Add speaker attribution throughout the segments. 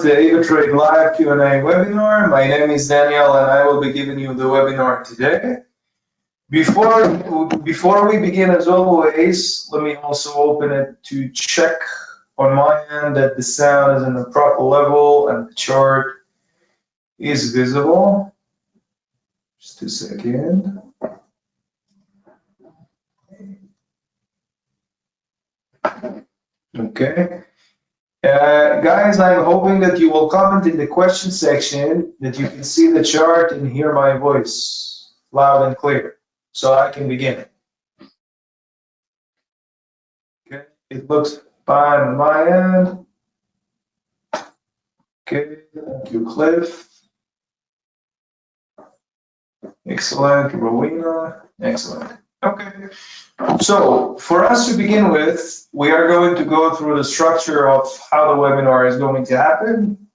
Speaker 1: the AvaTrade live Q&A webinar. My name is Daniel and I will be giving you the webinar today. Before we begin, as always, let me also open it to check on my end that the sound is in the proper level and the chart is visible. Just a second. Okay. Guys, I'm hoping that you will comment in the question section that you can see the chart and hear my voice loud and clear, so I can begin. Okay, it looks fine on my end. Okay, thank you, Cliff. Excellent, Rowena. Excellent. Okay, so for us to begin with, we are going to go through the structure of how the webinar is going to happen,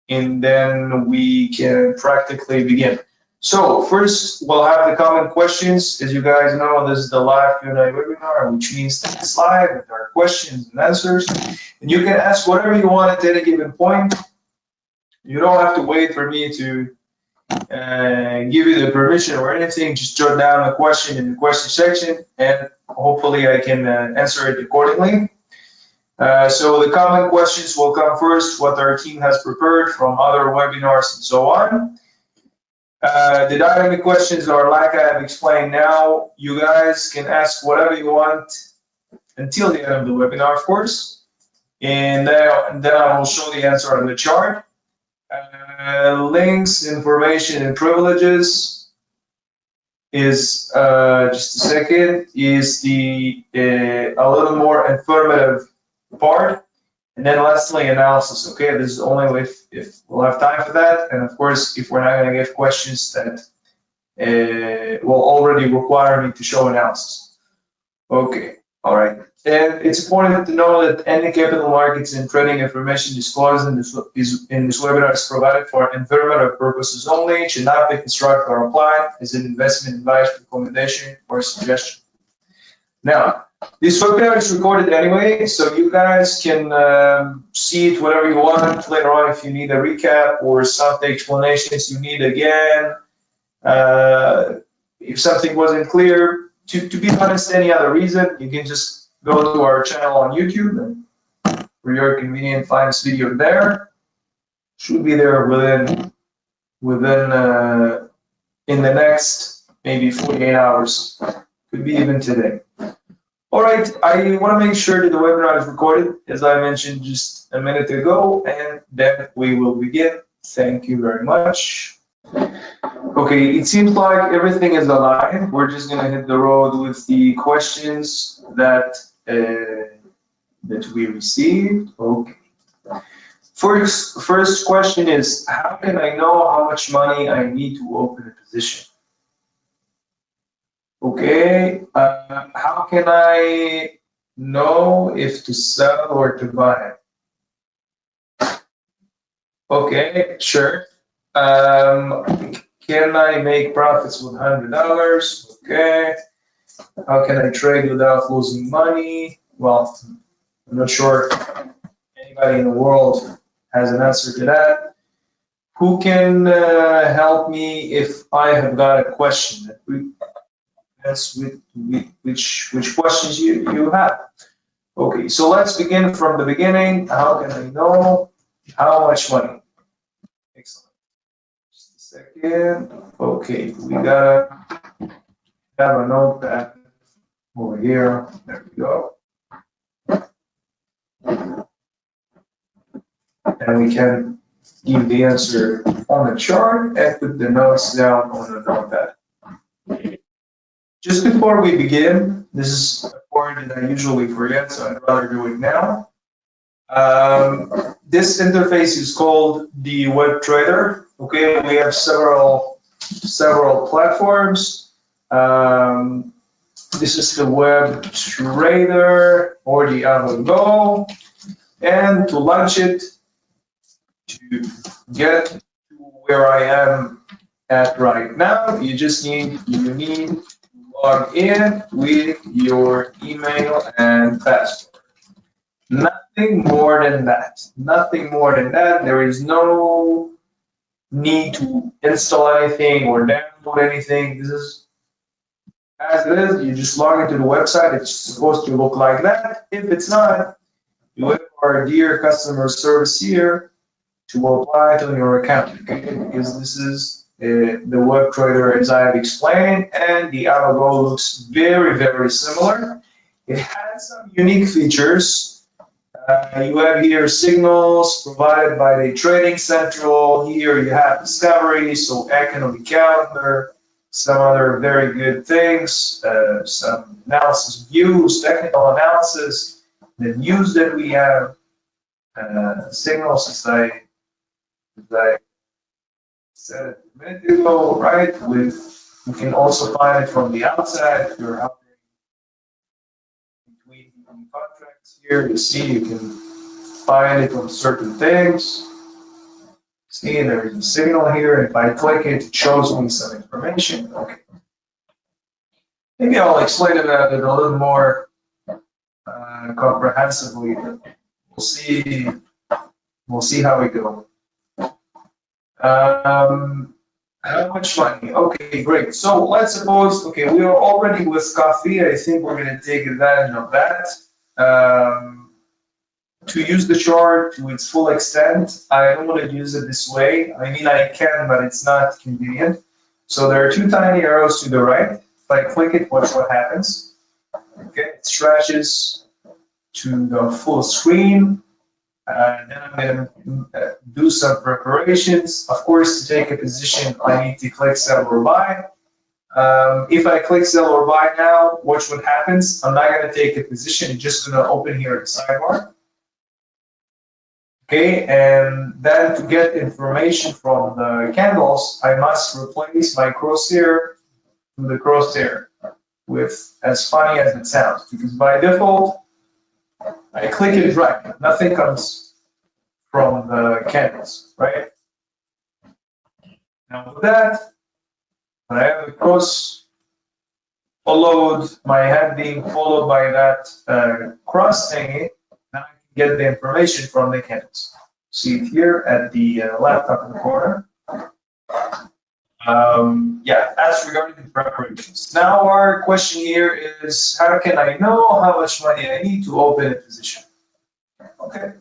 Speaker 1: and then we can practically begin. So first, we'll have the common questions. As you guys know, this is the live Q&A webinar, which means that it's live, and there are questions and answers, and you can ask whatever you want at any given point. You don't have to wait for me to give you the permission or anything. Just jot down the question in the question section and hopefully I can answer it accordingly. So the common questions will come first, what our team has prepared from other webinars and so on. The dynamic questions are like I have explained now. You guys can ask whatever you want until the end of the webinar, of course, and then I will show the answer on the chart. Links, information, and privileges is just a second, is the a little more informative part, and then lastly analysis. Okay, this is only if we'll have time for that, and of course if we're not going to get questions that will already require me to show analysis. Okay, all right. And it's important to know that any capital markets and trading information disclosed in this webinar is provided for informative purposes only. It should not be constructed or applied as an investment advice, recommendation, or suggestion. Now, this webinar is recorded anyway, so you guys can see it whatever you want later on if you need a recap or some of the explanations you need again. If something wasn't clear, to be honest, any other reason, you can just go to our channel on YouTube and for your convenience, find this video there. Should be there within in the next maybe 48 hours. Could be even today. All right, I want to make sure that the webinar is recorded, as I mentioned just a minute ago, and then we will begin. Thank you very much. Okay, it seems like everything is aligned. We're just gonna hit the road with the questions that we received. Okay. First question is, how can I know how much money I need to open a position? Okay, how can I know if to sell or to buy? Okay, sure. Can I make profits with $100? Okay. How can I trade without losing money? Well, I'm not sure anybody in the world has an answer to that. Who can help me if I have got a question? That's which questions you have. Okay, so let's begin from the beginning. How can I know how much money? Excellent. Just a second. Okay, we gotta have a notepad over here. There we go. And we can give the answer on the chart and put the notes down on the notepad. Just before we begin, this is a part that I usually forget, so I'd rather do it now. This interface is called the Web Trader. Okay, we have several platforms. This is the Web Trader or the AvaGo, and to launch it, to get to where I am at right now, you need to log in with your email and password. Not Nothing more than that. Nothing more than that. There is no need to install anything or download anything. This is as it is. You just log into the website. It's supposed to look like that. If it's not, you have our dear customer service here to apply to your account, okay? Because this is the web trader as I have explained, and the AvaGo looks very, very similar. It has some unique features. You have here signals provided by the Trading Central. Here you have discovery, so economic calendar, some other very good things, some analysis views, technical analysis, the news that we have, signals as I said a minute ago, right? You can also find it from the outside. If you're out between contracts here, you see you can find it on certain things. See, there's a signal here. If I click it, it shows me some information. Okay. Maybe I'll explain about it a little more comprehensively. We'll see how we go. How much money? Okay, great. So let's suppose, okay, we are already with coffee. I think we're going to take advantage of that. To use the chart to its full extent, I don't want to use it this way. I mean, I can, but it's not convenient. So there are two tiny arrows to the right. If I click it, watch what happens. Okay, it stretches to the full screen. Then I'm going to do some preparations. Of course, to take a position, I need to click sell or buy. If I click sell or buy now, watch what happens. I'm not going to take a position. It's just going to open here at the sidebar. Okay, and then to get information from the candles, I must replace my crosshair to the crosshair with, as funny as it sounds, because by default, I click it right. Nothing comes from the candles, right? Now with that, when I have the cross followed, my head being followed by that cross thingy, now I can get the information from the candles. See it here at the left up in the corner. Yeah, as regarding the preparations. Now our question here is, how can I know how much money I need to open a position? Okay,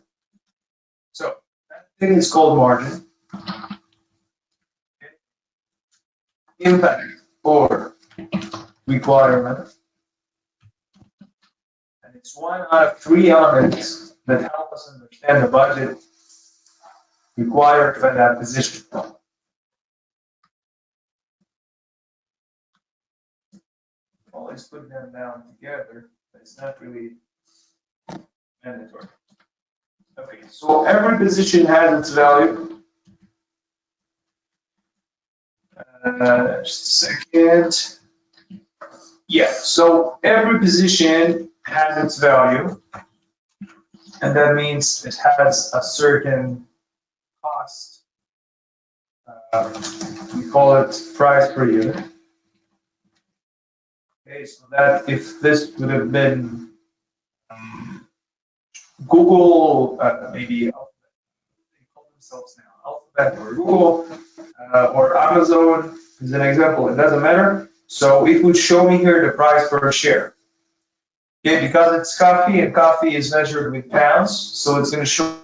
Speaker 1: so that thing is called margin. Okay. Impact or requirement. And it's one out of three elements that help us understand the budget required for that position. Well, let's put them down together. It's not really mandatory. Okay, so every position has its value. Just a second. Yeah, so every position has its value, and that means it has a certain cost. We call it price per unit. Okay, so that if this would have been Google, maybe Alphabet, they call themselves now Alphabet or Google or Amazon is an example. It doesn't matter. So it would show me here the price per share. Okay, because it's coffee and coffee is measured with pounds, so it's going to show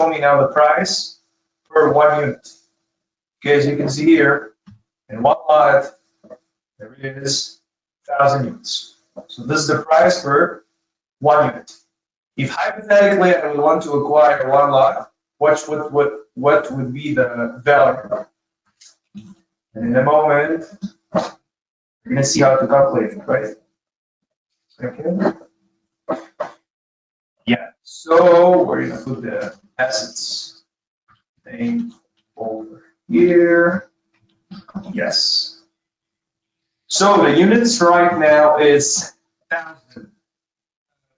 Speaker 1: me now the price per 1 unit. Okay, as you can see here, in one lot, there it is, 1,000 units. So this is the price per 1 unit. If hypothetically I would want to acquire one lot, what would be the value? And in a moment, you're going to see how to calculate it, right? Okay. Yeah, so we're going to put the assets thing over here. Yes. So the units right now is 1,000.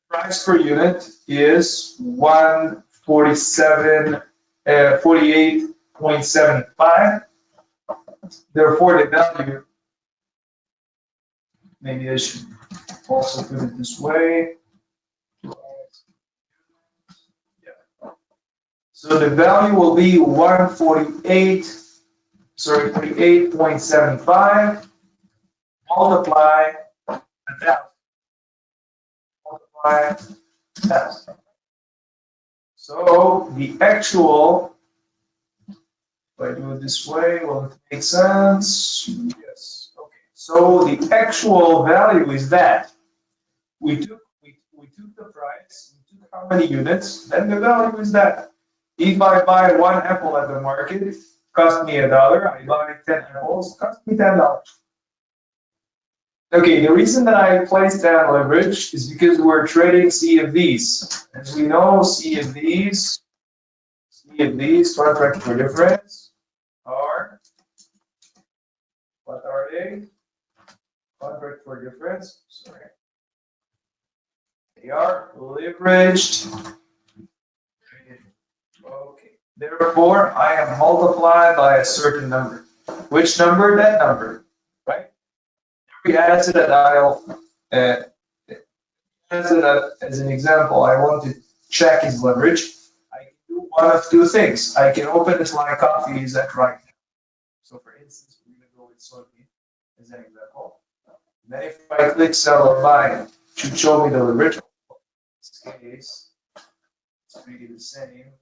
Speaker 1: Price per unit is 48.75. Therefore, the value, maybe I should also put it this way. So the value will be 48.75 multiply 1,000. Multiply 1,000. So the actual, if I do it this way, will it make sense? Yes. Okay. So the actual value is that we took the price, we took how many units, then the value is that. If I buy one apple at the market, it cost me $1. I buy 10 apples, it cost me $10. Okay, the reason that I placed down leverage is because we're trading CFDs. As we know, CFDs, contract for difference, are, what are they? Contract for difference, sorry. They are leveraged. Okay, therefore, I am multiplied by a certain number. Which number? That number, right? Every asset that I'll, as an example, I want to check his leverage. I can do one of two things. I can open this line coffees at right now. So for instance, we're going to go with soybean as an example. Then if I click sell or buy, it should show me the leverage. In this case, it's really the same.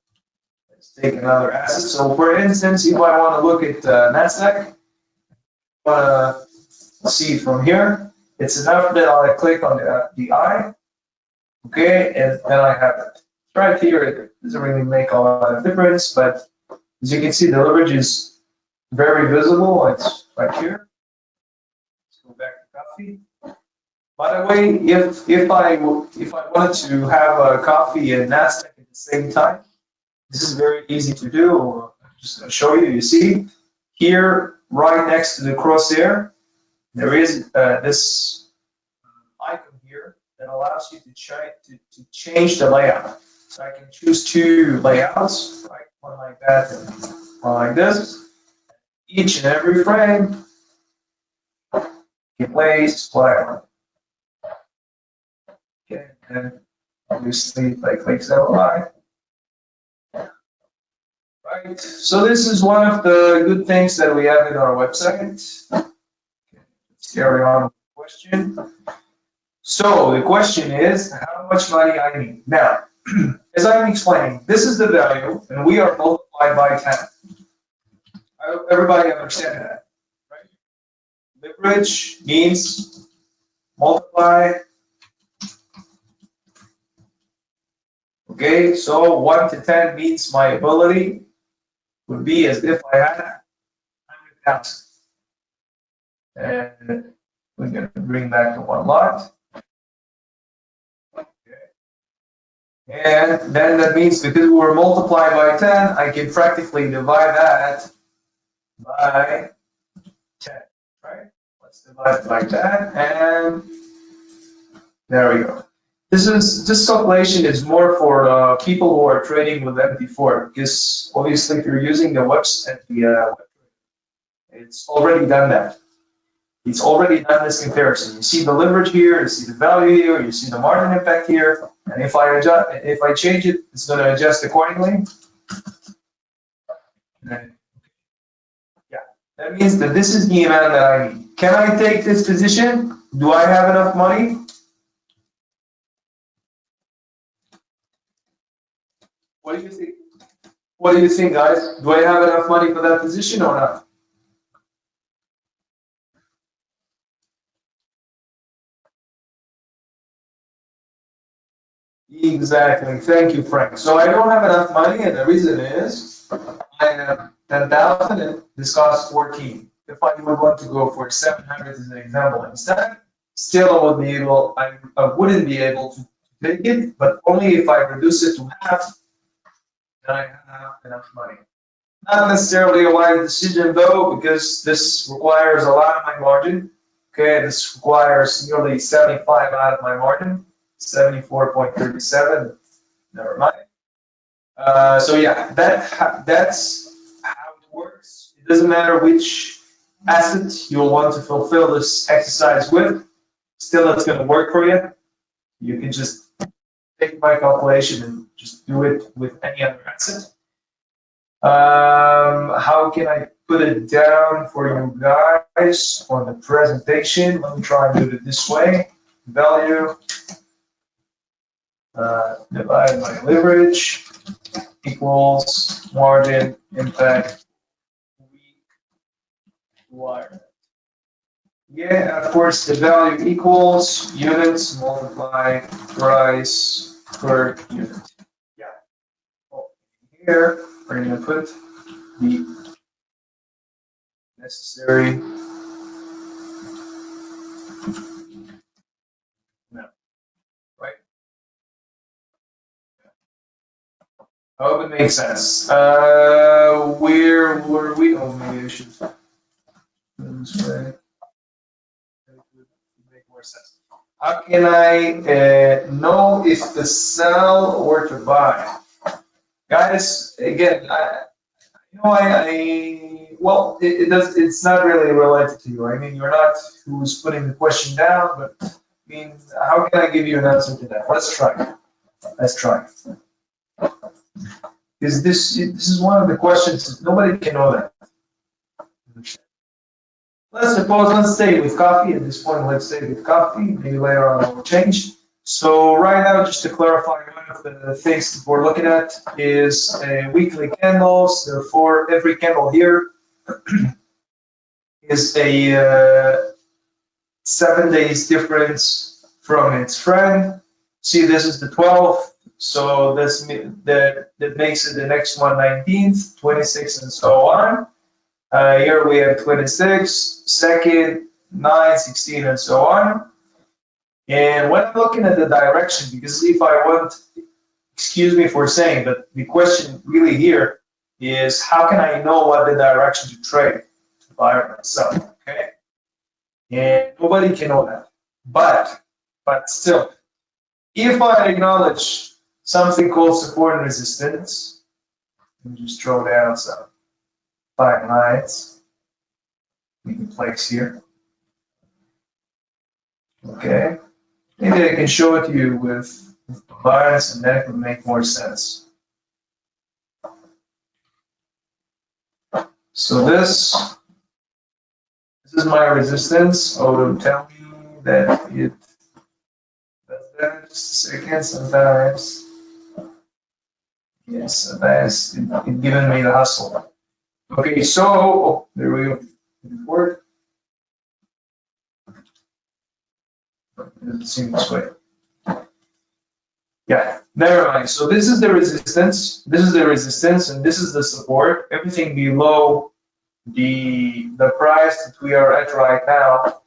Speaker 1: Let's take another asset. So for instance, if I want to look at NASDAQ, I want to see it from here. It's enough that I'll click on the I, okay, and then I have it. Right here, it doesn't really make a lot of difference, but as you can see, the leverage is very visible. It's right here. Let's go back to coffee. By the way, if I wanted to have a coffee and NASDAQ at the same time, this is very easy to do. I'm just going to show you. You see here, right next to the crosshair, there is this icon here that allows you to change the layout. So I can choose two layouts, right? One like that and one like this. Each and every frame can place what I want. Okay, and obviously if I click sell buy. Right. So this is one of the good things that we have in our website. Let's carry on with the question. So the question is how much money I need. Now, as I'm explaining, this is the value, and we are multiplied by 10. I hope everybody understand that, right? Leverage means multiply. Okay, so 1 to 10 means my ability would be as if I had 100,000. And we're going to bring back to one lot. And then that means because we were multiplied by 10, I can practically divide that by 10, right? Let's divide it by 10, and there we go. This calculation is more for people who are trading with MT4, because obviously if you're using the website, it's already done that. It's already done this comparison. You see the leverage here, you see the value here, you see the margin impact here, and if I change it, it's going to adjust accordingly. And yeah, that means that this is the amount that I need. Can I take this position? Do I have enough money? What do you think? What do you think, guys? Do I have enough money for that position or not? Exactly. Thank you, Frank. So I don't have enough money, and the reason is I have 10,000 and this costs 14. If I would want to go for 700 as an example instead, still I wouldn't be able to take it, but only if I reduce it to half, then I have enough money. Not necessarily a wise decision though, because this requires a lot of my margin. Okay, this requires nearly 75 out of my margin. 74.37, never mind. So yeah, that's how it works. It doesn't matter which asset you'll want to fulfill this exercise with, still it's going to work for you. You can just take my calculation and just do it with any other asset. How can I put it down for you guys on the presentation? Let me try and do it this way. Value divided by leverage equals margin impact weak wire. Yeah, of course, the value equals units multiplied price per unit. Yeah. Oh, here, we're going to put the necessary. No, right? I hope it makes sense. Where were we? Oh, maybe I should do this way. Make more sense. How can I know if to sell or to buy? Guys, again, well, it does. It's not really related to you. I mean, you're not who's putting the question down, but I mean, how can I give you an answer to that? Let's try. Let's try. Because this is one of the questions nobody can know that. Let's stay with coffee at this point. Let's stay with coffee. Maybe later on we'll change. So right now, just to clarify, one of the things that we're looking at is weekly candles. Therefore, every candle here is a 7 days difference from its friend. See, this is the 12th, so that makes it the next one 19th, 26th, and so on. Here we have 26, 2nd, 9, 16, and so on. And when I'm looking at the direction, because if I want, excuse me for saying, but the question really here is how can I know what the direction to trade, to buy or sell, okay? And nobody can know that. But still, if I acknowledge something called support and resistance, let me just throw down some 5 lines we can place here. Okay. Maybe I can show it to you with bars, and that would make more sense. So this is my resistance. Auto tell me that it does that. Just a second. Sometimes, yes, sometimes it given me the hustle. Okay, so there we go. Forward. It doesn't seem this way. Yeah, never mind. So this is the resistance. This is the resistance, and this is the support. Everything below the price that we are at right now,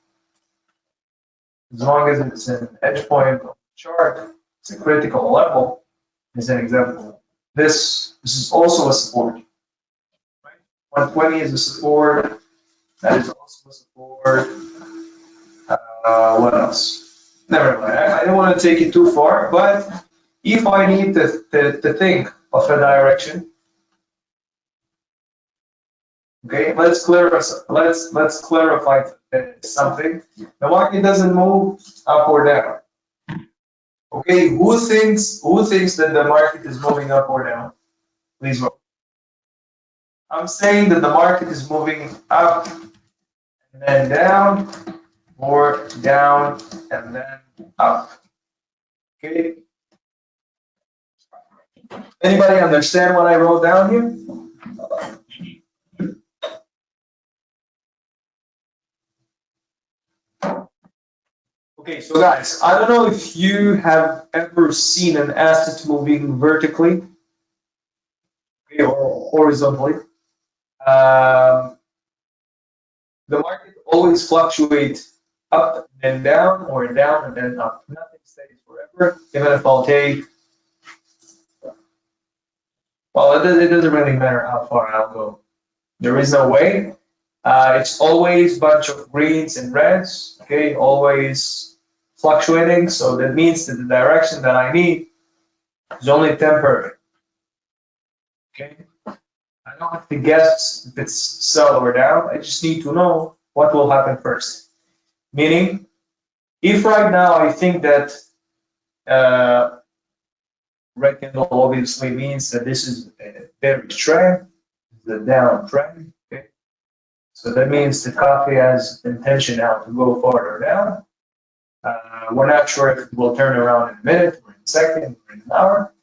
Speaker 1: as long as it's an edge point of the chart, it's a critical level. As an example, this is also a support. Right? 120 is a support. That is also a support. What else? Never mind. I don't want to take it too far, but if I need to think of a direction, okay, let's clarify something. The market doesn't move up or down. Okay, who thinks that the market is moving up or down? Please vote. I'm saying that the market is moving up and then down, or down and then up. Okay. Anybody understand what I wrote down here? Okay, so guys, I don't know if you have ever seen an asset moving vertically, okay, or horizontally. The market always fluctuates up and down, or down and then up. Nothing stays forever. Even if I'll take, well, it doesn't really matter how far I'll go. There is no way. It's always a bunch of greens and reds, okay, always fluctuating. So that means that the direction that I need is only temporary, okay? I don't have to guess if it's sell or down. I just need to know what will happen first. Meaning, if right now I think that red candle obviously means that this is a bearish trend, the downtrend. Okay, so that means the coffee has intention now to go farther down. We're not sure if it will turn around in a minute, or in a second, or in an hour.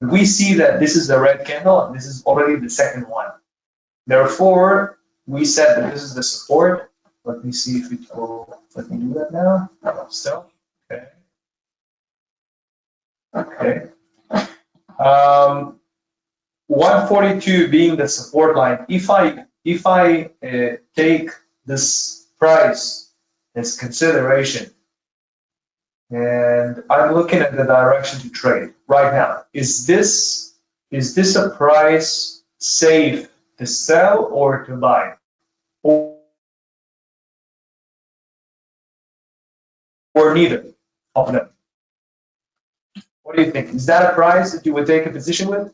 Speaker 1: We see that this is the red candle, and this is already the second one. Therefore, we said that this is the support. Let me see if it will let me do that now. Still, okay. Okay. 142 being the support line. If I take this price as consideration, and I'm looking at the direction to trade right now, is this a price safe to sell or to buy? Or neither of them? What do you think? Is that a price that you would take a position with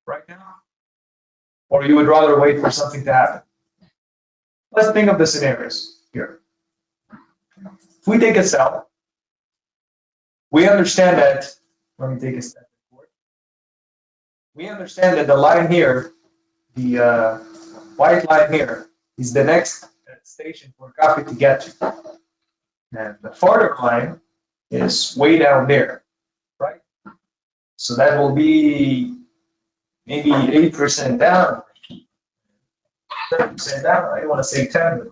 Speaker 1: right now? Or you would rather wait for something to happen? Let's think of the scenarios here. If we take a sell, we understand that, let me take a step forward. We understand that the line here, the white line here, is the next station for coffee to get to. And the farther line is way down there, right? So that will be maybe 8% down, 30% down. I don't want to say 10,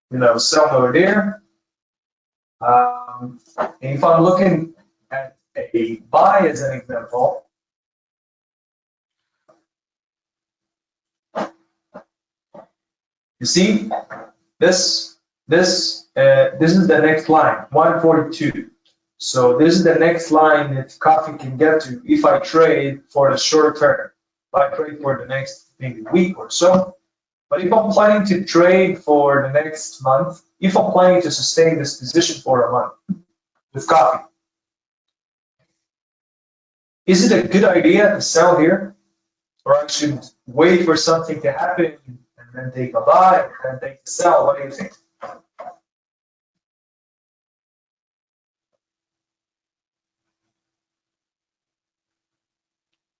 Speaker 1: but somewhere there. And if I'm looking at a buy as an example, you see this is the next line, 142. So this is the next line that coffee can get to if I trade for the short term. If I trade for the next maybe week or so. But if I'm planning to trade for the next month, if I'm planning to sustain this position for a month with coffee, is it a good idea to sell here? Or I should wait for something to happen and then take a buy and then take a sell? What do you think?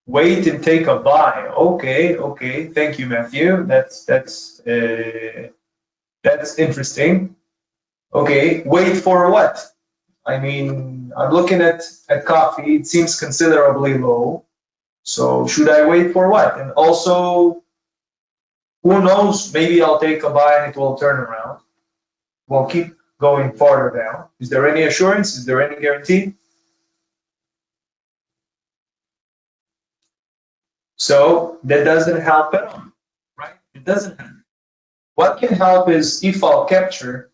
Speaker 1: Wait and take a buy. Okay. Thank you, Matthew. That's interesting. Okay, wait for what? I mean, I'm looking at coffee. It seems considerably low. So should I wait for what? And also, who knows? Maybe I'll take a buy and it will turn around. We'll keep going farther down. Is there any assurance? Is there any guarantee? So that doesn't help at all, right? It doesn't help. What can help is if I'll capture,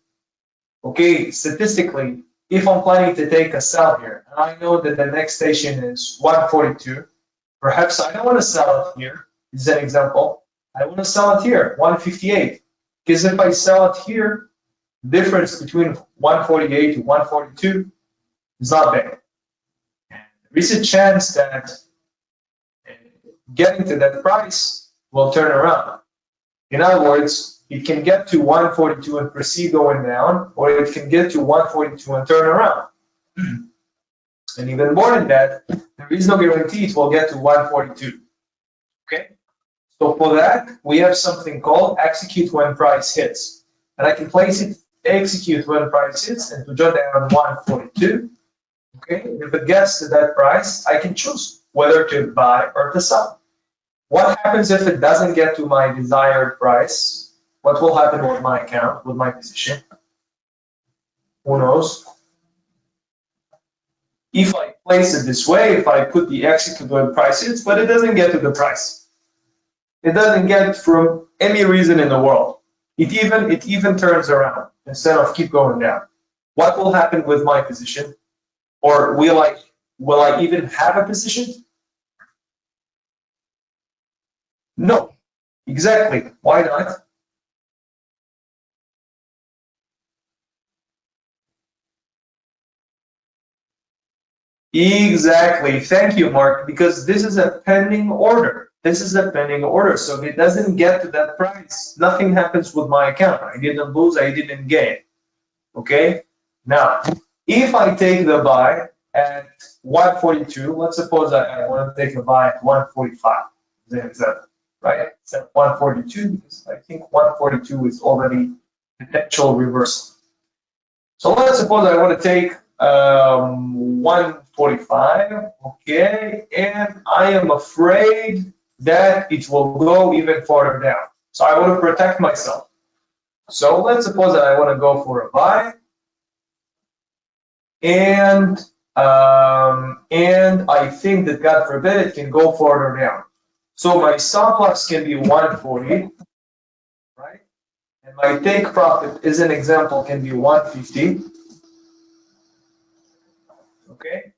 Speaker 1: okay, statistically, if I'm planning to take a sell here, and I know that the next station is 142, perhaps I don't want to sell it here. This is an example. I want to sell it here, 158. Because if I sell it here, the difference between 148 to 142 is not big. And there is a chance that getting to that price will turn around. In other words, it can get to 142 and proceed going down, or it can get to 142 and turn around. And even more than that, there is no guarantee it will get to 142. Okay? So for that, we have something called execute when price hits. And I can place it execute when price hits and to jot down 142. Okay? If it gets to that price, I can choose whether to buy or to sell. What happens if it doesn't get to my desired price? What will happen with my account, with my position? Who knows? If I place it this way, if I put the execute when price hits, but it doesn't get to the price. It doesn't get from any reason in the world. It even turns around instead of keep going down. What will happen with my position? Or will I even have a position? No, exactly. Why not? Exactly. Thank you, Mark, because this is a pending order. This is a pending order, so if it doesn't get to that price, nothing happens with my account. I didn't lose, I didn't gain. Okay? Now, if I take the buy at 142, let's suppose I want to take a buy at 145, right? It's at 142 because I think 142 is already potential reversal. So let's suppose I want to take 145, okay, and I am afraid that it will go even farther down. So I want to protect myself. So let's suppose that I want to go for a buy, and I think that, God forbid, it can go farther down. So my stop loss can be 140, right? And my take profit, as an example, can be 150. Okay.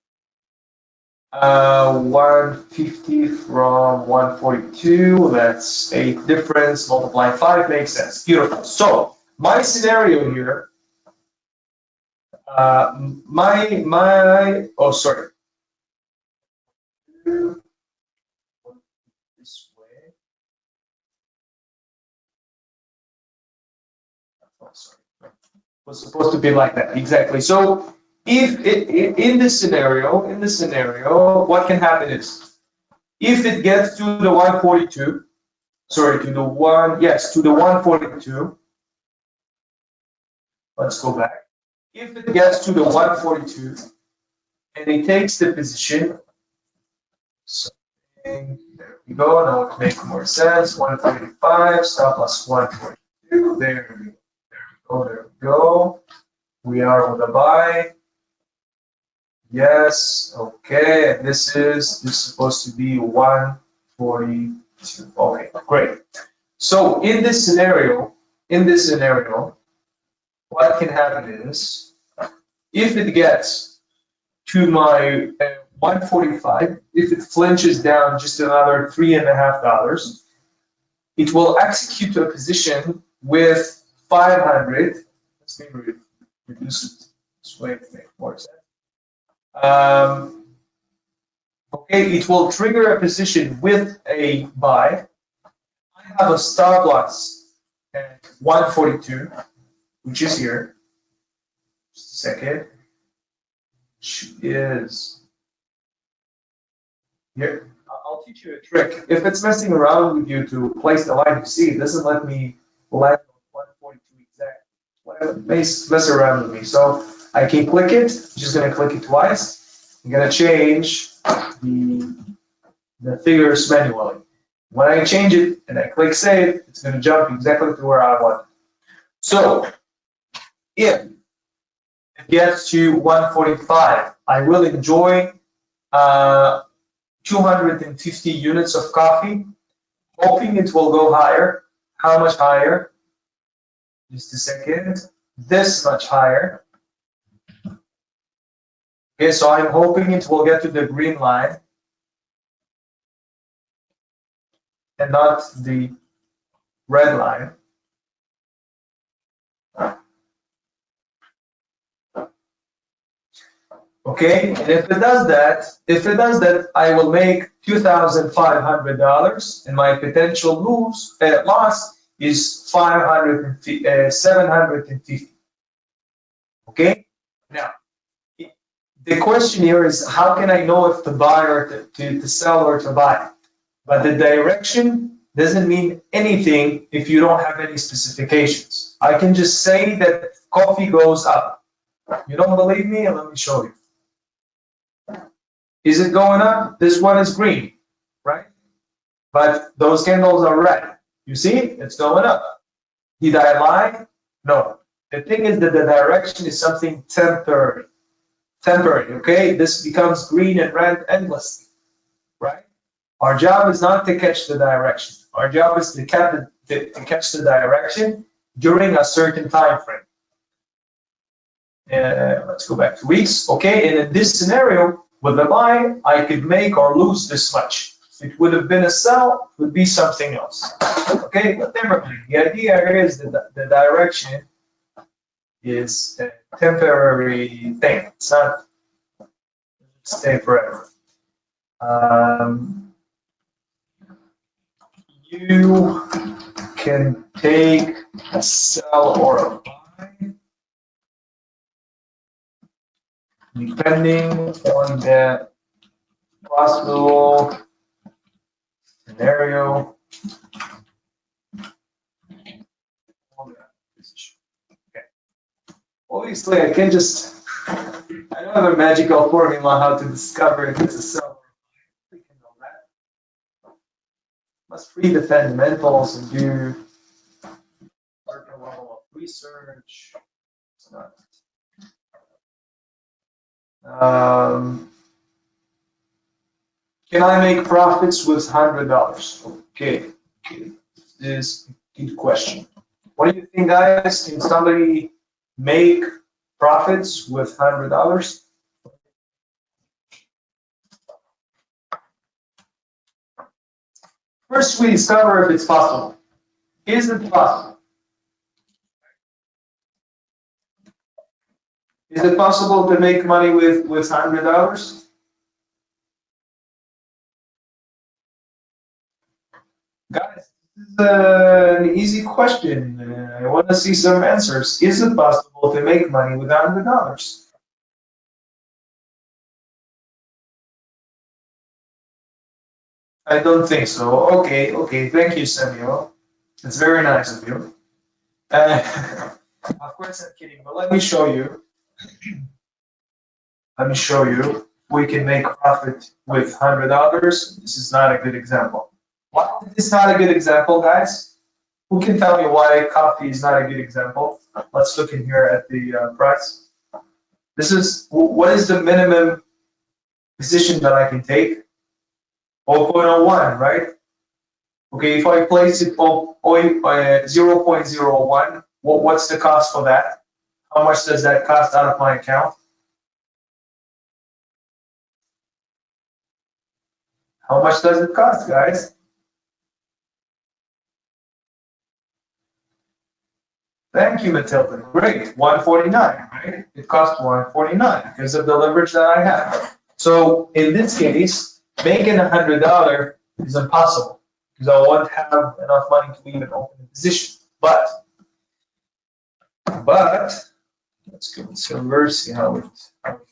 Speaker 1: 150 from 142, that's 8 difference, multiply 5 makes sense. Beautiful. So my scenario here, oh, sorry. This way. Oh, sorry. It was supposed to be like that, exactly. So if in this scenario, what can happen is, if it gets to the 142, sorry, to the 142, let's go back. If it gets to the 142 and it takes the position, so there we go, now it makes more sense, 135, stop loss 142, there we go. We are on the buy. Yes, okay, this is supposed to be 142. Okay, great. So in this scenario, what can happen is, if it gets to my 145, if it flinches down just another $3.50, it will execute a position with 500. Let's maybe reduce it this way to make more sense. Okay, it will trigger a position with a buy. I have a stop loss at 142, which is here. Just a second. Which is here. I'll teach you a trick. If it's messing around with you to place the line, you see, it doesn't let me land on 142 exactly. Whatever, mess around with me. So I can click it. I'm just going to click it twice. I'm going to change the figures manually. When I change it and I click save, it's going to jump exactly to where I want it. So if it gets to 145, I will enjoy 250 units of coffee, hoping it will go higher. How much higher? Just a second. This much higher. Okay, so I'm hoping it will get to the green line and not the red line. Okay, and if it does that, I will make $2,500, and my potential loss is 750. Okay, now the question here is, how can I know if to buy or to sell or to buy? But the direction doesn't mean anything if you don't have any specifications. I can just say that coffee goes up. You don't believe me? Let me show you. Is it going up? This one is green, right? But those candles are red. You see, it's going up. Did I lie? No. The thing is that the direction is something temporary. Temporary, okay? This becomes green and red endlessly, right? Our job is not to catch the direction. Our job is to catch the direction during a certain time frame. Let's go back to weeks, okay? And in this scenario, with the buy, I could make or lose this much. If it would have been a sell, it would be something else. Okay, but never mind. The idea is that the direction is a temporary thing. It's not stay forever. You can take a sell or a buy depending on the possible scenario. Okay. Obviously, I don't have a magical formula how to discover if it's a seller. We can know that. Must read the fundamentals and do certain level of research. Can I make profits with $100? Okay, this is a good question. What do you think, guys? Can somebody make profits with $100? First, we discover if it's possible. Is it possible? Is it possible to make money with $100? Guys, this is an easy question. I want to see some answers. Is it possible to make money with $100? I don't think so. Okay. Thank you, Samuel. It's very nice of you. Of course, I'm kidding, but let me show you. Let me show you. We can make profit with $100. This is not a good example. Why is this not a good example, guys? Who can tell me why coffee is not a good example? Let's look in here at the price. What is the minimum position that I can take? 0.01, right? Okay, if I place it 0.01, what's the cost for that? How much does that cost out of my account? How much does it cost, guys? Thank you, Matilda. Great, 149, right? It cost 149 because of the leverage that I have. So in this case, making $100 is impossible because I won't have enough money to even open a position. But let's go with silver, see how it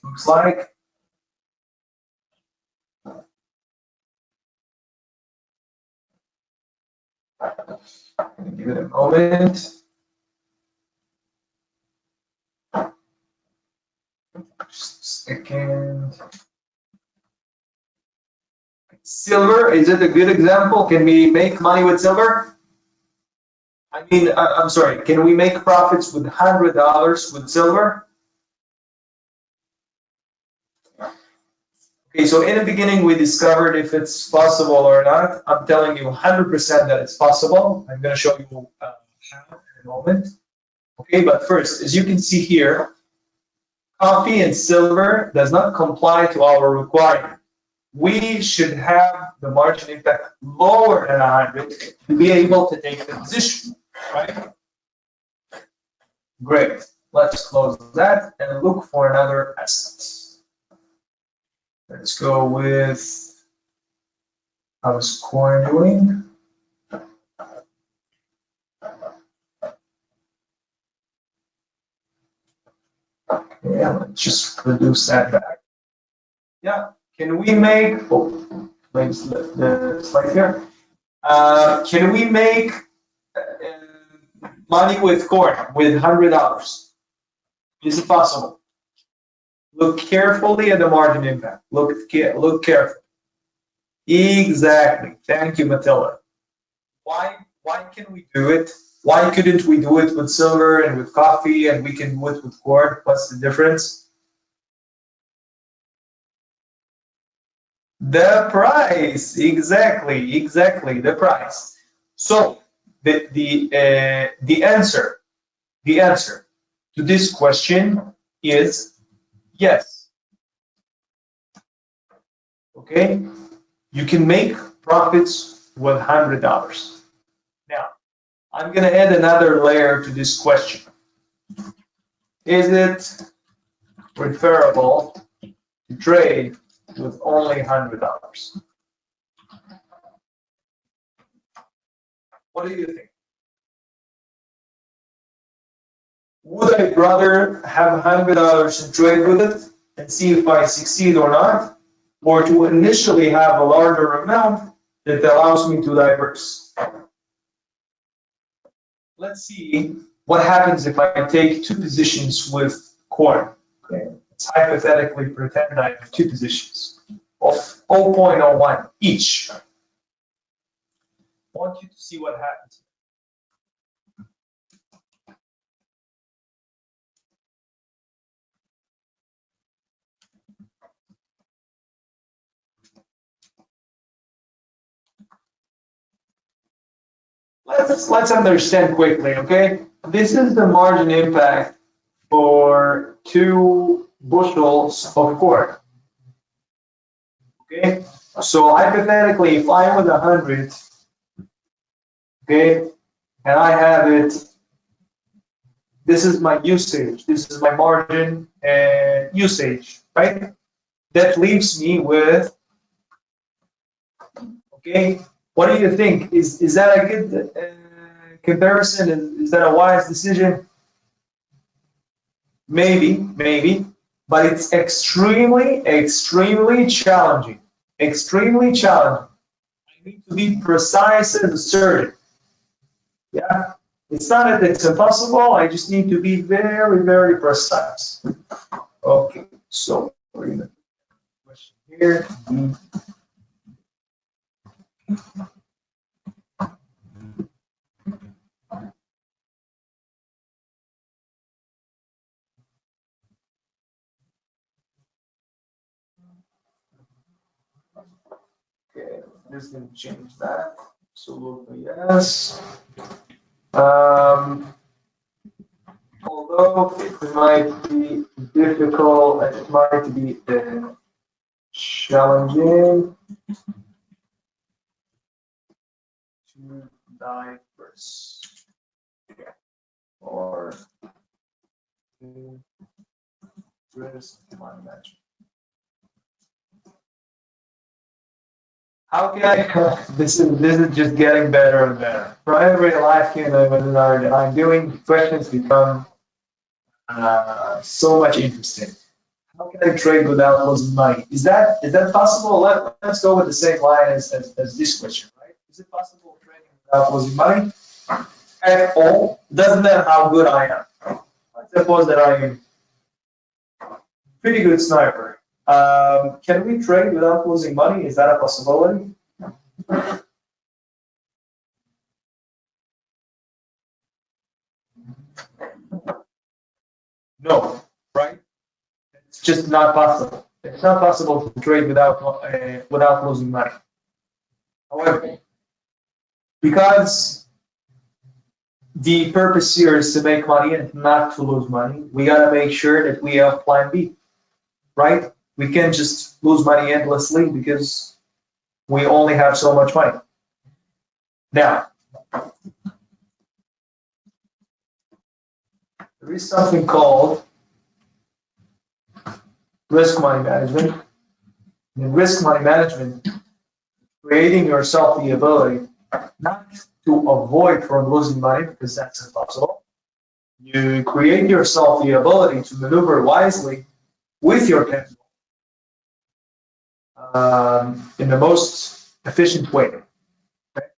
Speaker 1: looks like. Give it a moment. Just a second. Silver, is it a good example? Can we make money with silver? I mean, I'm sorry, can we make profits with $100 with silver? Okay, so in the beginning, we discovered if it's possible or not. I'm telling you 100% that it's possible. I'm going to show you how in a moment. Okay, but first, as you can see here, coffee and silver does not comply to our requirement. We should have the margin impact lower than 100 to be able to take the position, right? Great. Let's close that and look for another asset. Let's go with, how's coin doing? Okay, let's just reduce that back. Yeah, can we make, let's let the slide here. Can we make money with corn with $100? Is it possible? Look carefully at the margin impact. Look carefully. Exactly. Thank you, Matilda. Why can we do it? Why couldn't we do it with silver and with coffee and we can do it with corn? What's the difference? The price. Exactly, the price. So the answer to this question is yes. Okay, you can make profits with $100. Now, I'm going to add another layer to this question. Is it preferable to trade with only $100? What do you think? Would I rather have $100 and trade with it and see if I succeed or not, or to initially have a larger amount that allows me to diverse. Let's see what happens if I take two positions with corn. Okay, let's hypothetically pretend I have two positions of 0.01 each. I want you to see what happens. Let's understand quickly, okay? This is the margin impact for 2 bushels of corn. Okay, so hypothetically, if I'm with 100, okay, and I have it, this is my usage, this is my margin and usage, right? That leaves me with, okay, what do you think? Is that a good comparison? Is that a wise decision? Maybe, but it's extremely challenging. Extremely challenging. I need to be precise and assertive. Yeah, it's not that it's impossible. I just need to be very precise. Okay, so we're gonna question here. Okay, just gonna change that. Absolutely yes. Although it might be difficult, it might be challenging to diverse or to risk management. How can I? This is just getting better and better. For every live webinar that I'm doing, questions become so much interesting. How can I trade without losing money? Is that possible? Let's go with the same line as this question, right? Is it possible trading without losing money? At all? Doesn't matter how good I am. Let's suppose that I am a pretty good sniper. Can we trade without losing money? Is that a possibility? No, right? It's just not possible. It's not possible to trade without losing money. However, because the purpose here is to make money and not to lose money, we gotta make sure that we have plan B, right? We can't just lose money endlessly because we only have so much money. Now, there is something called risk money management. In risk money management, creating yourself the ability not to avoid from losing money because that's impossible. You create yourself the ability to maneuver wisely with your capital in the most efficient way. Okay?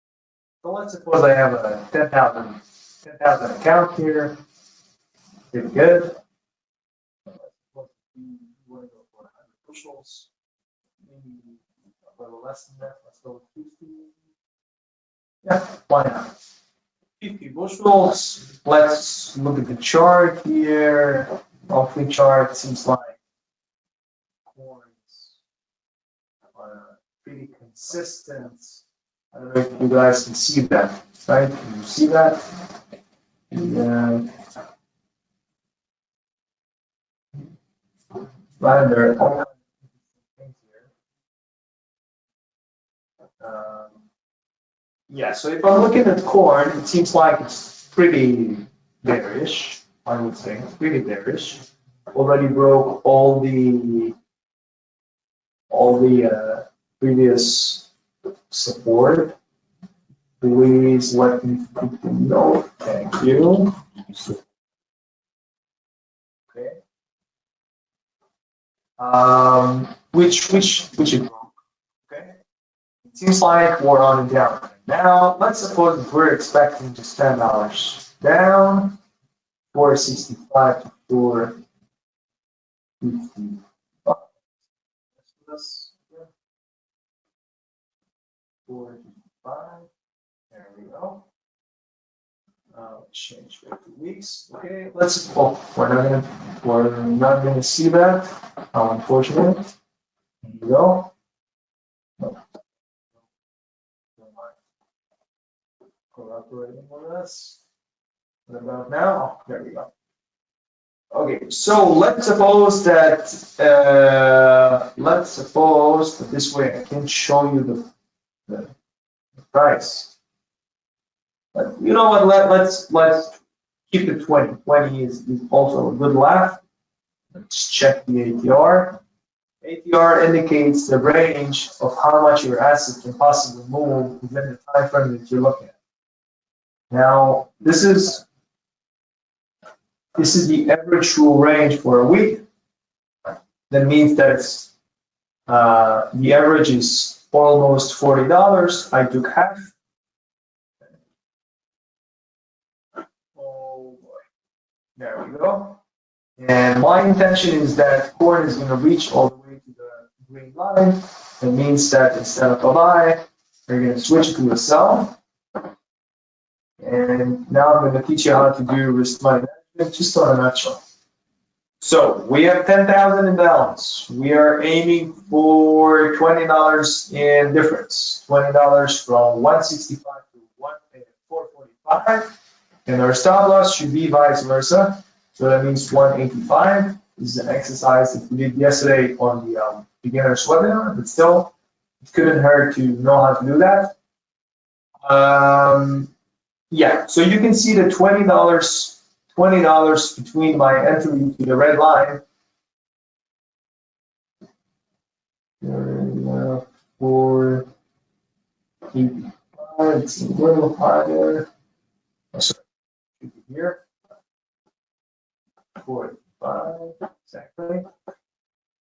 Speaker 1: So let's suppose I have a 10,000 account here. Pretty good. Let's go for 100 bushels. Maybe a little less than that. Let's go with 50. Yeah, why not? 50 bushels. Let's look at the chart here. Monthly chart seems like corns are pretty consistent. I don't know if you guys can see that, right? Can you see that? Yeah. Right there. All kinds of things here. Yeah, so if I'm looking at corn, it seems like it's pretty bearish, I would say. It's pretty bearish. Already broke all the previous support. Please let me know. Thank you. Okay. Which it broke. Okay. seems like we're on a down right now. Let's suppose we're expecting just $10 down, 465 to 455. Plus 455. There we go. Change rate to weeks. Okay, let's. Oh, we're not gonna see that. Unfortunately. There you go. No. Cooperating with us. What about now? Oh, there we go. Okay, so let's suppose that this way I can show you the price. But you know what? Let's keep it 20. 20 is also a good laugh. Let's check the ATR. ATR indicates the range of how much your asset can possibly move within the time frame that you're looking at. Now, this is the average true range for a week. That means that it's the average is almost $40. I took half. Oh boy, there we go. And my intention is that corn is going to reach all the way to the green line. That means that instead of a buy, we're going to switch to a sell. And now I'm going to teach you how to do risk money management just on a nutshell. So we have 10,000 in balance. We are aiming for $20 in difference. $20 from 165 to 445. And our stop loss should be vice versa. So that means 185. This is an exercise that we did yesterday on the beginner's webinar, but still, it couldn't hurt to know how to do that. Yeah, so you can see the $20 between my entry to the red line. For 85, it's a little higher. Oh, sorry, here. 45, exactly.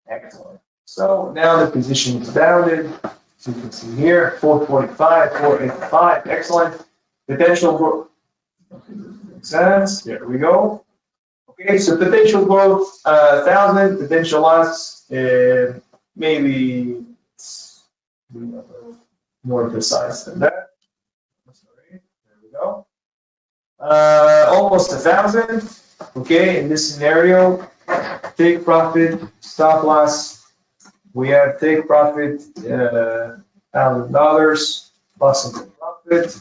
Speaker 1: Excellent. So now the position is bounded. So you can see here, 445, 485, excellent. Potential growth. Okay, makes sense. There we go. Okay, so potential growth 1,000, potential loss maybe more precise than that. Sorry, there we go. Almost 1,000. Okay, in this scenario, take profit, stop loss. We have take profit $1,000 plus in profit.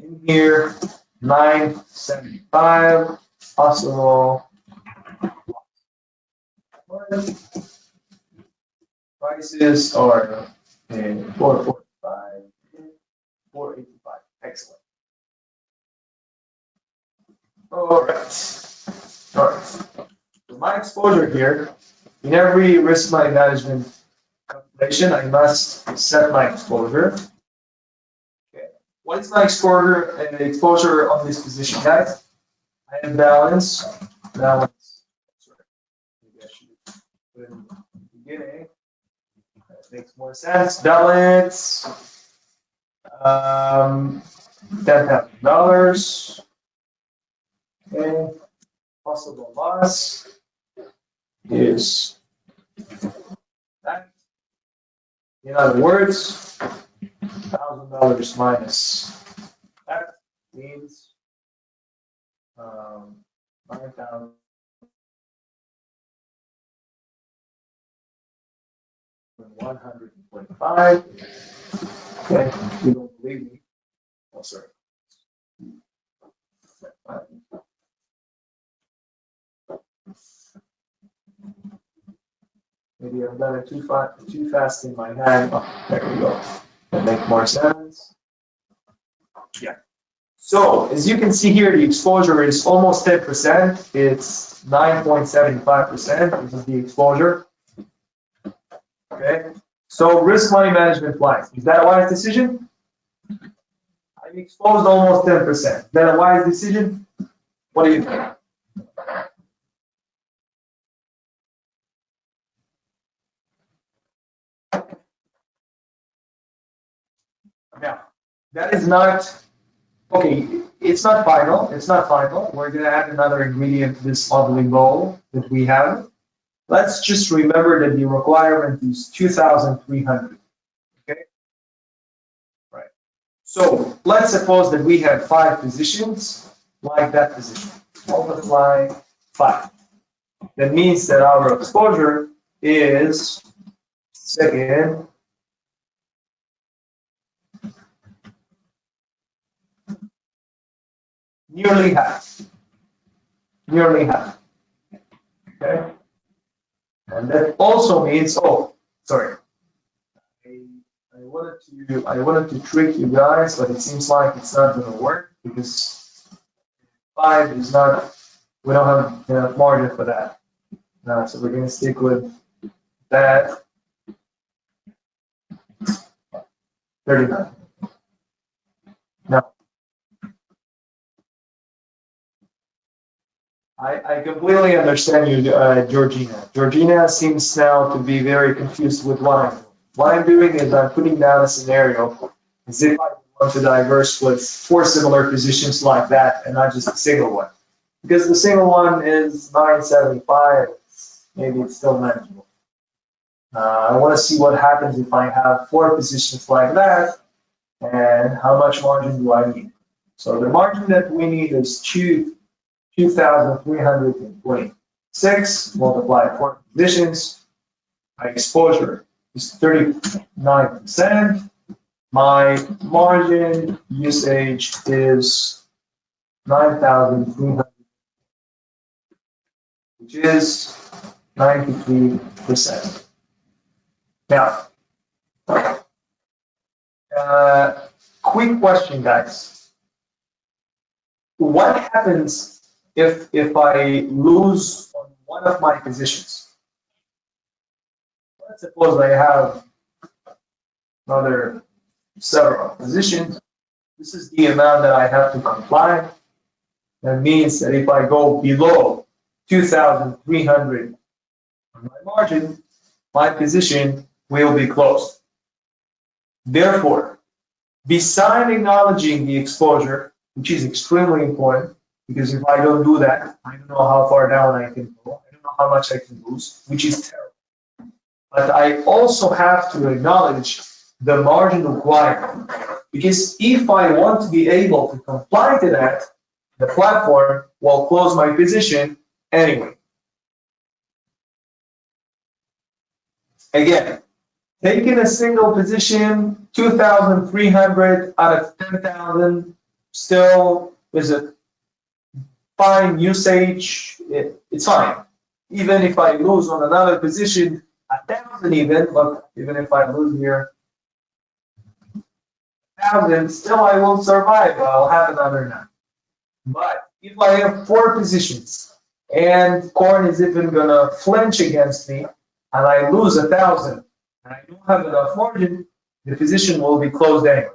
Speaker 1: In here, 975 possible prices are 445, 485. Excellent. All right. So my exposure here, in every risk money management calculation, I must set my exposure. Okay. What is my exposure and the exposure on this position, guys? I have balance. Sorry. Maybe I should put it in the beginning. That makes more sense. Balance. $10,000. Okay. Possible loss is that. In other words, $1,000 minus that means 9,125. Okay, you don't believe me. Oh, sorry. Maybe I've done it too fast in my hand. Oh, there we go. That makes more sense. Yeah. So as you can see here, the exposure is almost 10%. It's 9.75%. This is the exposure. Okay. So risk money management wise, is that a wise decision? I'm exposed almost 10%. Is that a wise decision? What do you think? Now, that is not, okay, it's not final. It's not final. We're going to add another ingredient to this lovely bowl that we have. Let's just remember that the requirement is 2,300. Okay? Right. So let's suppose that we have 5 positions like that position. Multiply 5. That means that our exposure is, second, nearly half. Nearly half. Okay? And that also means, oh, sorry. I wanted to trick you guys, but it seems like it's not going to work because 5 is not, we don't have enough margin for that. So we're going to stick with that. 39. Now, I completely understand you, Georgina. Georgina seems now to be very confused with what I'm doing. What I'm doing is I'm putting down a scenario as if I want to diverse with 4 similar positions like that and not just a single one. Because the single one is 975, maybe it's still manageable. I want to see what happens if I have 4 positions like that and how much margin do I need. So the margin that we need is 2,326 multiplied 4 positions. My exposure is 39%. My margin usage is 9,300, which is 93%. Now, quick question, guys. What happens if I lose on one of my positions? Let's suppose I have another several positions. This is the amount that I have to comply. That means that if I go below 2,300 on my margin, my position will be closed. Therefore, beside acknowledging the exposure, which is extremely important, because if I don't do that, I don't know how far down I can go. I don't know how much I can lose, which is terrible. But I also have to acknowledge the margin requirement, because if I want to be able to comply to that, the platform will close my position anyway. Again, taking a single position, 2,300 out of 10,000, still is a fine usage. It's fine. Even if I lose on another position, 1,000 even, look, even if I lose here 1,000, still I will survive. I'll have another 9. But if I have 4 positions and corn is even gonna flinch against me and I lose 1,000 and I don't have enough margin, the position will be closed anyway.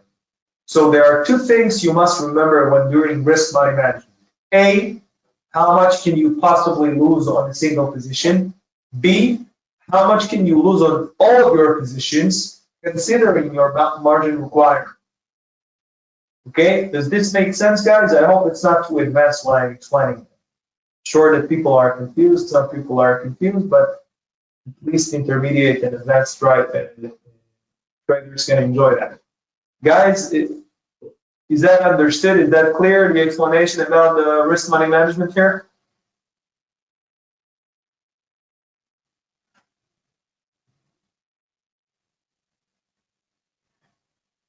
Speaker 1: So there are 2 things you must remember when doing risk money management. A, how much can you possibly lose on a single position? B, how much can you lose on all of your positions considering your margin requirement? Okay, does this make sense, guys? I hope it's not too advanced when I'm explaining it. Sure that people are confused, some people are confused, but at least intermediate and advanced traders can enjoy that. Guys, is that understood? Is that clear, the explanation about the risk money management here?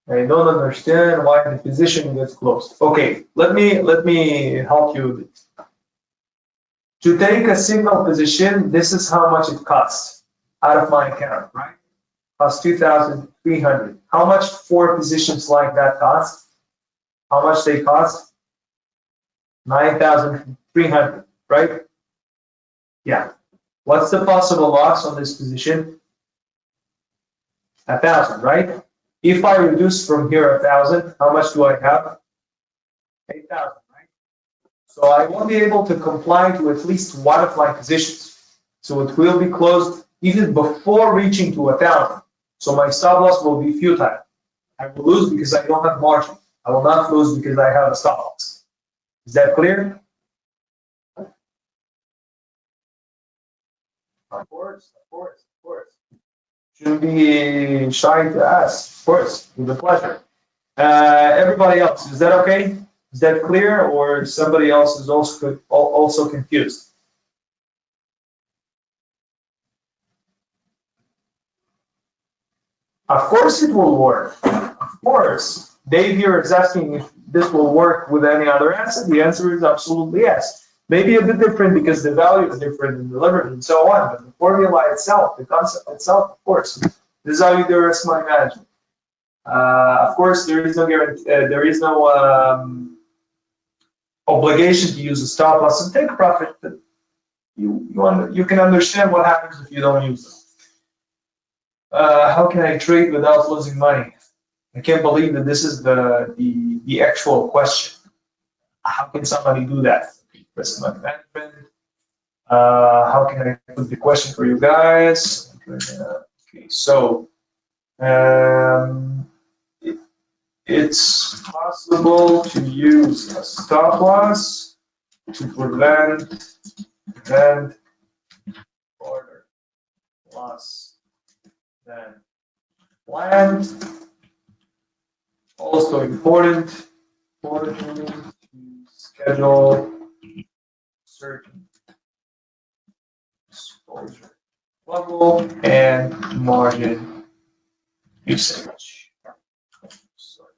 Speaker 1: I don't understand why the position gets closed. Okay, let me help you with this. To take a single position, this is how much it costs out of my account, right? Costs 2,300. How much 4 positions like that cost? How much they cost? 9,300, right? Yeah. What's the possible loss on this position? 1,000, right? If I reduce from here 1,000, how much do I have? 8,000, right? So I won't be able to comply to at least one of my positions. So it will be closed even before reaching to 1,000. So my stop loss will be futile. I will lose because I don't have margin. I will not lose because I have a stop loss. Is that clear? Of course, of course, of course. Shouldn't be shy to ask. Of course, with a pleasure. Everybody else, is that okay? Is that clear, or somebody else is also confused? Of course it will work. Of course. Dave here is asking if this will work with any other asset. The answer is absolutely yes. Maybe a bit different because the value is different in the limit and so on, but the formula itself, the concept itself, of course, this is how you do risk money management. Of course, there is no guarantee, there is no obligation to use a stop loss and take profit, but you can understand what happens if you don't use them. How can I trade without losing money? I can't believe that this is the actual question. How can somebody do that? Risk money management. How can I put the question for you guys? Okay, so it's possible to use a stop loss to prevent order loss than planned. Also important to schedule certain exposure level and margin usage. Sorry.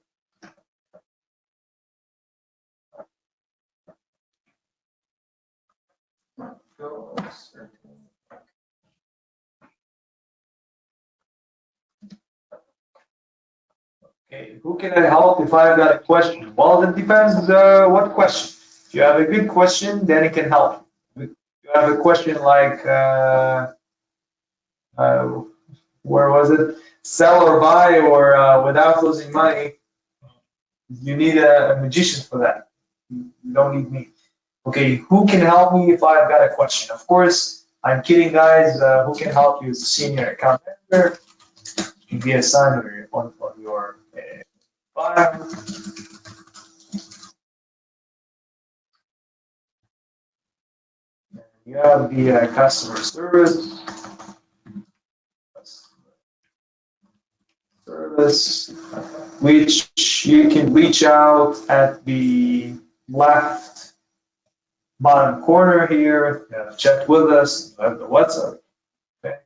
Speaker 1: Okay, who can I help if I've got a question? Well, it depends what question. If you have a good question, then it can help. If you have a question like, where was it? Sell or buy or without losing money, you need a magician for that. You don't need me. Okay, who can help me if I've got a question? Of course, I'm kidding, guys. Who can help you is the senior account manager. You can be assigned on your file. You have the customer service. Which you can reach out at the left bottom corner here. Chat with us. Have the WhatsApp. Okay.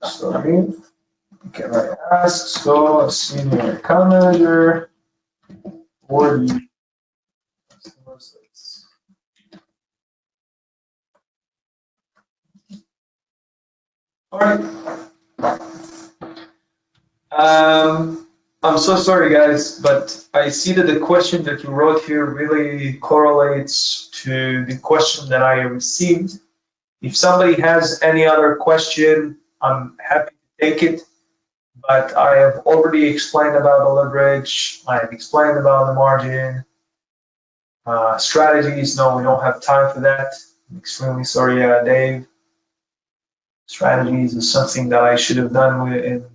Speaker 1: Sorry. Can I ask? So, senior account manager or the customer service. All right. I'm so sorry, guys, but I see that the question that you wrote here really correlates to the question that I received. If somebody has any other question, I'm happy to take it. But I have already explained about the leverage. I have explained about the margin. Strategies, no, we don't have time for that. I'm extremely sorry, Dave. Strategies is something that I should have done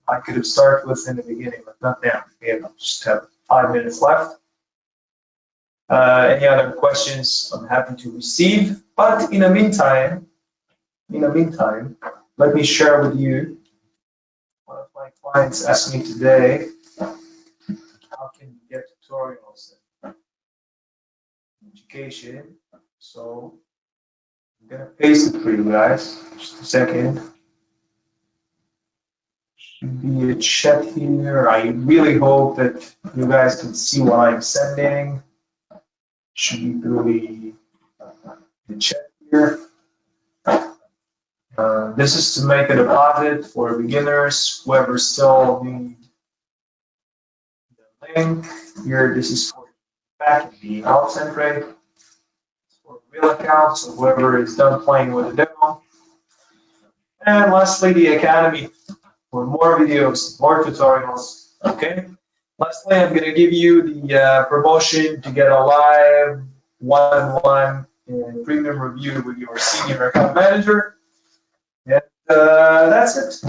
Speaker 1: I could have started with in the beginning, but not now. We just have 5 minutes left. Any other questions, I'm happy to receive. But in the meantime, let me share with you. One of my clients asked me today, how can you get tutorials in education? So I'm gonna paste it for you guys. Just a second. Should be a chat here. I really hope that you guys can see what I'm sending. Should be through the chat here. This is to make a deposit for beginners. Whoever still need the link here, this is for back the AvaTrade for real accounts. So whoever is done playing with the demo. And lastly, the Academy for more videos, more tutorials. Okay. Lastly, I'm going to give you the promotion to get a live one-on-one premium review with your senior account manager. And that's it.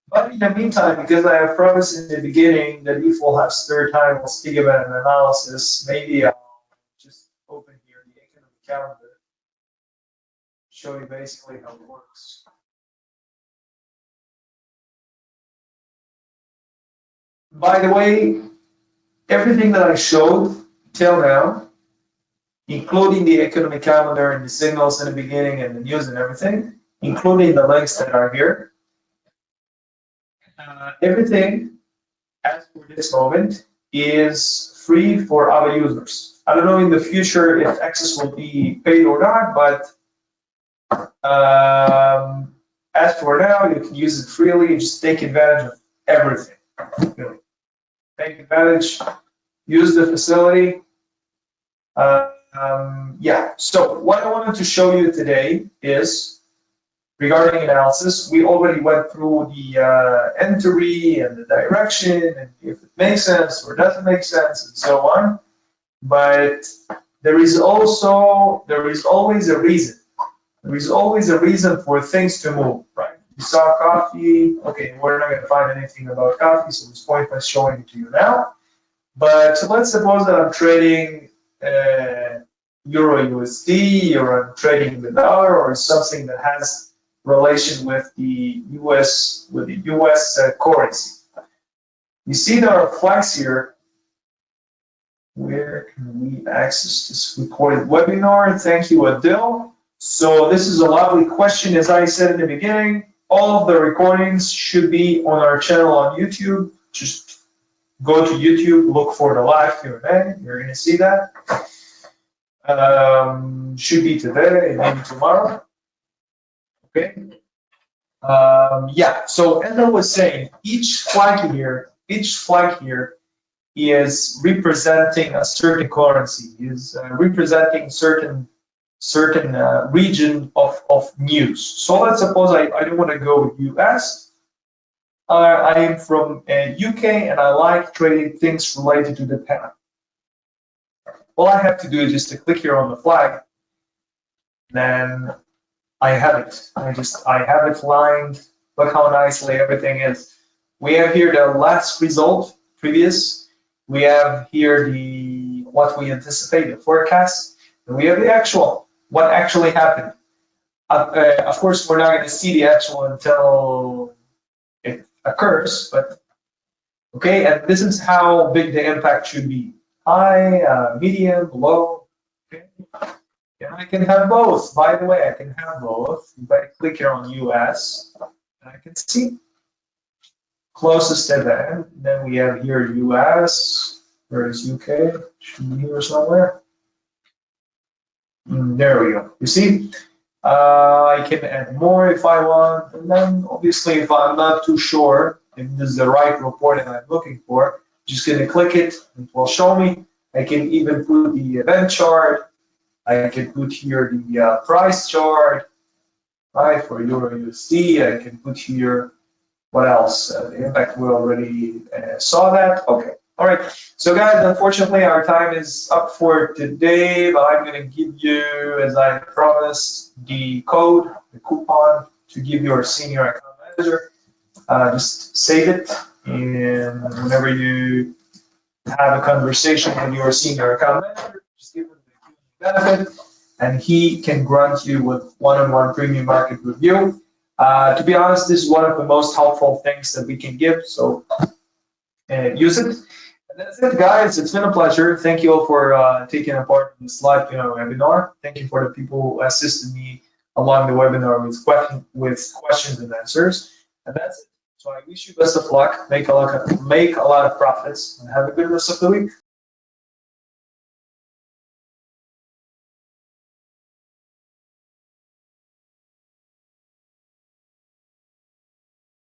Speaker 1: But in the meantime, because I have promised in the beginning that if we'll have spare time, we'll speak about an analysis, maybe I'll just open here the economic calendar, show you basically how it works. By the way, everything that I showed till now, including the economic calendar and the signals in the beginning and the news and everything, including the links that are here, everything, as for this moment, is free for our users. I don't know in the future if access will be paid or not, but as for now, you can use it freely. Just take advantage of everything. Really. Take advantage, use the facility. Yeah, so what I wanted to show you today is regarding analysis. We already went through the entry and the direction and if it makes sense or doesn't make sense and so on. But there is always a reason. There is always a reason for things to move, right? You saw coffee. Okay, we're not going to find anything about coffee, so it's pointless showing it to you now. But let's suppose that I'm trading Euro USD, or I'm trading the dollar, or something that has relation with the US currency. You see there are flags here. Where can we access this recorded webinar? Thank you, Adil. So this is a lovely question. As I said in the beginning, all of the recordings should be on our channel on YouTube. Just go to YouTube, look for the live Q&A. You're going to see that. Should be today, maybe tomorrow. Okay. Yeah. So as I was saying, each flag here is representing a certain currency. Is representing certain region of news. So let's suppose I don't want to go with US. I am from UK and I like trading things related to the pound. All I have to do is just to click here on the flag, then I have it. I have it lined. Look how nicely everything is. We have here the last result, previous. We have here the what we anticipate, the forecast, and we have the actual, what actually happened. Of course, we're not going to see the actual until it occurs, but okay, and this is how big the impact should be. High, medium, low, okay? And I can have both. By the way, I can have both. If I click here on US, I can see closest to that. Then we have here US. Where is UK? Should be here somewhere. There we go. You see? I can add more if I want. And then obviously if I'm not too sure if this is the right report that I'm looking for, just going to click it, it will show me. I can even put the event chart. I can put here the price chart, right, for Euro USD. I can put here, what else? The impact, we already saw that. Okay, all right. So guys, unfortunately, our time is up for today, but I'm going to give you, as I promised, the code, the coupon to give your senior account manager. Just save it, and whenever you have a conversation with your senior account manager, just give him the benefit, and he can grant you with one-on-one premium market review. To be honest, this is one of the most helpful things that we can give, so use it. And that's it, guys. It's been a pleasure. Thank you all for taking part in this live webinar. Thank you for the people who assisted me along the webinar with questions and answers. And that's it. So I wish you best of luck, make a lot of profits, and have a good rest of the week.